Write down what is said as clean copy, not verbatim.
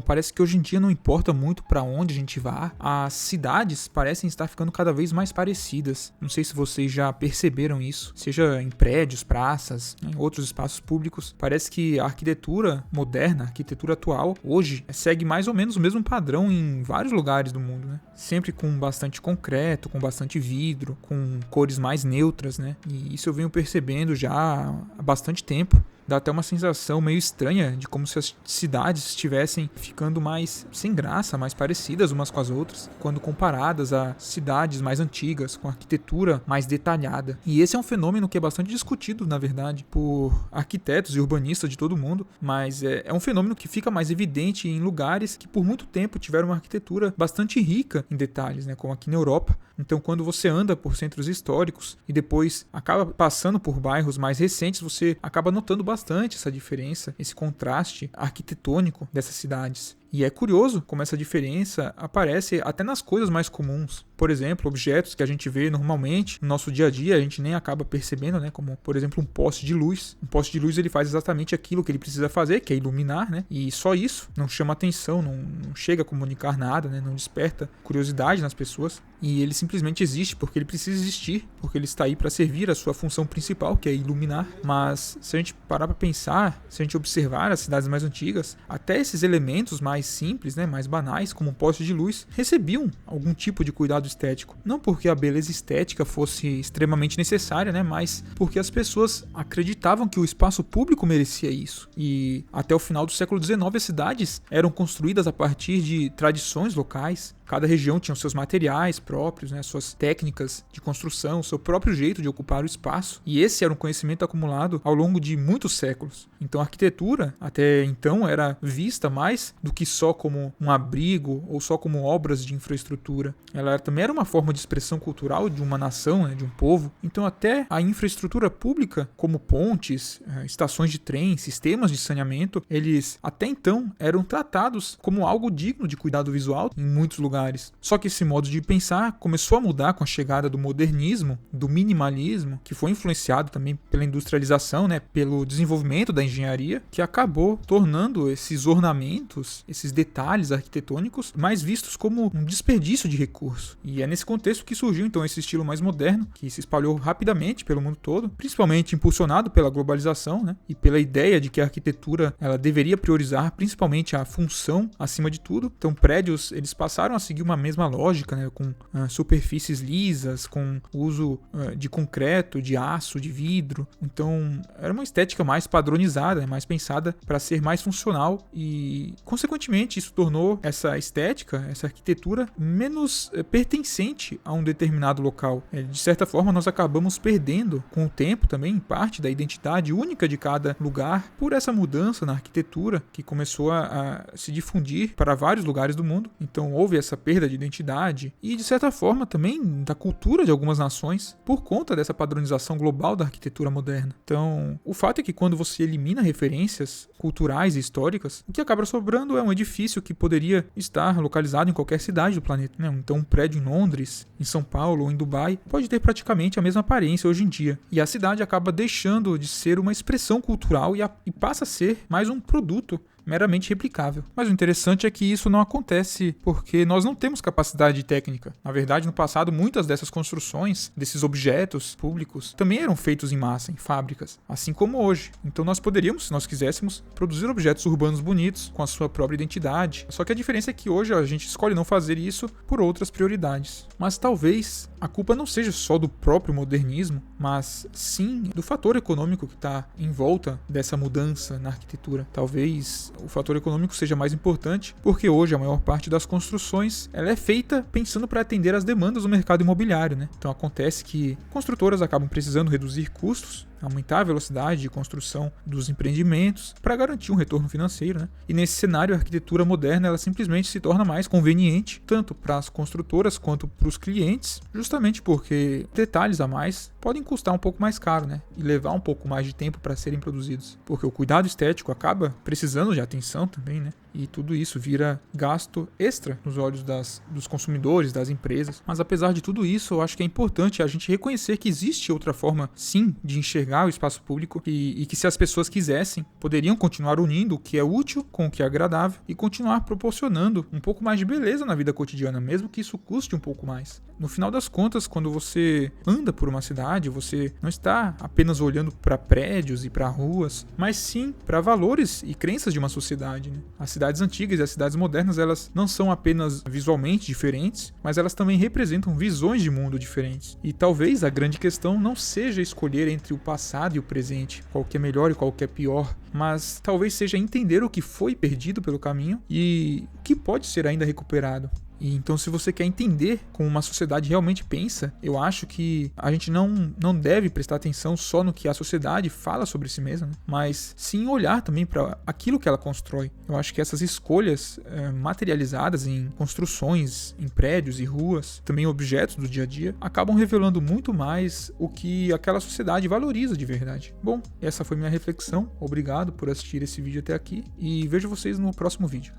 Parece que hoje em dia não importa muito para onde a gente vá, as cidades parecem estar ficando cada vez mais parecidas. Não sei se vocês já perceberam isso, seja em prédios, praças, em outros espaços públicos. Parece que a arquitetura moderna, a arquitetura atual, hoje segue mais ou menos o mesmo padrão em vários lugares do mundo, né? Sempre com bastante concreto, com bastante vidro, com cores mais neutras, né? E isso eu venho percebendo já há bastante tempo. Dá até uma sensação meio estranha de como se as cidades estivessem ficando mais sem graça, mais parecidas umas com as outras, quando comparadas a cidades mais antigas, com arquitetura mais detalhada. E esse é um fenômeno que é bastante discutido, na verdade, por arquitetos e urbanistas de todo mundo, mas é um fenômeno que fica mais evidente em lugares que por muito tempo tiveram uma arquitetura bastante rica em detalhes, né, como aqui na Europa. Então, quando você anda por centros históricos e depois acaba passando por bairros mais recentes, você acaba notando bastante essa diferença, esse contraste arquitetônico dessas cidades. E é curioso como essa diferença aparece até nas coisas mais comuns. Por exemplo, objetos que a gente vê normalmente no nosso dia a dia, a gente nem acaba percebendo, né? Como, por exemplo, um poste de luz. Um poste de luz ele faz exatamente aquilo que ele precisa fazer, que é iluminar, né? E só isso não chama atenção, não chega a comunicar nada, né? Não desperta curiosidade nas pessoas. E ele simplesmente existe porque ele precisa existir, porque ele está aí para servir a sua função principal, que é iluminar. Mas se a gente parar para pensar, se a gente observar as cidades mais antigas, até esses elementos mais simples, né, mais banais, como um poste de luz, recebiam algum tipo de cuidado estético. Não porque a beleza estética fosse extremamente necessária, né, mas porque as pessoas acreditavam que o espaço público merecia isso. E até o final do século XIX as cidades eram construídas a partir de tradições locais. Cada região tinha os seus materiais próprios, né, suas técnicas de construção, seu próprio jeito de ocupar o espaço. E esse era um conhecimento acumulado ao longo de muitos séculos. Então a arquitetura, até então, era vista mais do que só como um abrigo ou só como obras de infraestrutura. Ela também era uma forma de expressão cultural de uma nação, né, de um povo. Então até a infraestrutura pública, como pontes, estações de trem, sistemas de saneamento, eles até então eram tratados como algo digno de cuidado visual em muitos lugares. Só que esse modo de pensar começou a mudar com a chegada do modernismo, do minimalismo, que foi influenciado também pela industrialização, né, pelo desenvolvimento da engenharia, que acabou tornando esses ornamentos, esses detalhes arquitetônicos mais vistos como um desperdício de recurso. E é nesse contexto que surgiu então esse estilo mais moderno, que se espalhou rapidamente pelo mundo todo, principalmente impulsionado pela globalização, né, e pela ideia de que a arquitetura ela deveria priorizar principalmente a função acima de tudo. Então prédios eles passaram a seguir uma mesma lógica, né, com superfícies lisas, com uso de concreto, de aço, de vidro. Então era uma estética mais padronizada, mais pensada para ser mais funcional e, consequentemente, isso tornou essa estética, essa arquitetura menos pertencente a um determinado local. De certa forma, nós acabamos perdendo com o tempo também parte da identidade única de cada lugar por essa mudança na arquitetura que começou a se difundir para vários lugares do mundo. Então houve essa perda de identidade e, de certa forma, também da cultura de algumas nações por conta dessa padronização global da arquitetura moderna. Então, o fato é que quando você elimina referências culturais e históricas, o que acaba sobrando é um edifício que poderia estar localizado em qualquer cidade do planeta, né? Então, um prédio em Londres, em São Paulo ou em Dubai pode ter praticamente a mesma aparência hoje em dia. E a cidade acaba deixando de ser uma expressão cultural e passa a ser mais um produto meramente replicável. Mas o interessante é que isso não acontece porque nós não temos capacidade técnica. Na verdade, no passado, muitas dessas construções, desses objetos públicos, também eram feitos em massa, em fábricas, assim como hoje. Então nós poderíamos, se nós quiséssemos, produzir objetos urbanos bonitos, com a sua própria identidade. Só que a diferença é que hoje a gente escolhe não fazer isso por outras prioridades. Mas talvez a culpa não seja só do próprio modernismo, mas sim do fator econômico que está em volta dessa mudança na arquitetura. Talvez o fator econômico seja mais importante, porque hoje a maior parte das construções ela é feita pensando para atender às demandas do mercado imobiliário, né? Então acontece que construtoras acabam precisando reduzir custos, aumentar a velocidade de construção dos empreendimentos para garantir um retorno financeiro, né? E nesse cenário a arquitetura moderna ela simplesmente se torna mais conveniente tanto para as construtoras quanto para os clientes, justamente porque detalhes a mais podem custar um pouco mais caro, né? E levar um pouco mais de tempo para serem produzidos, porque o cuidado estético acaba precisando de atenção também, né? e tudo isso vira gasto extra nos olhos dos consumidores, das empresas. Mas apesar de tudo isso, eu acho que é importante a gente reconhecer que existe outra forma, sim, de enxergar o espaço público e que se as pessoas quisessem, poderiam continuar unindo o que é útil com o que é agradável e continuar proporcionando um pouco mais de beleza na vida cotidiana, mesmo que isso custe um pouco mais. No final das contas, quando você anda por uma cidade, você não está apenas olhando para prédios e para ruas, mas sim para valores e crenças de uma sociedade, né? As cidades antigas e as cidades modernas, elas não são apenas visualmente diferentes, mas elas também representam visões de mundo diferentes. E talvez a grande questão não seja escolher entre o passado e o presente, qual que é melhor e qual que é pior, mas talvez seja entender o que foi perdido pelo caminho e o que pode ser ainda recuperado. E então, se você quer entender como uma sociedade realmente pensa, eu acho que a gente não deve prestar atenção só no que a sociedade fala sobre si mesma, né? Mas sim olhar também para aquilo que ela constrói. Eu acho que essas escolhas materializadas em construções, em prédios e ruas, também objetos do dia a dia, acabam revelando muito mais o que aquela sociedade valoriza de verdade. Bom, essa foi minha reflexão. Obrigado por assistir esse vídeo até aqui e vejo vocês no próximo vídeo.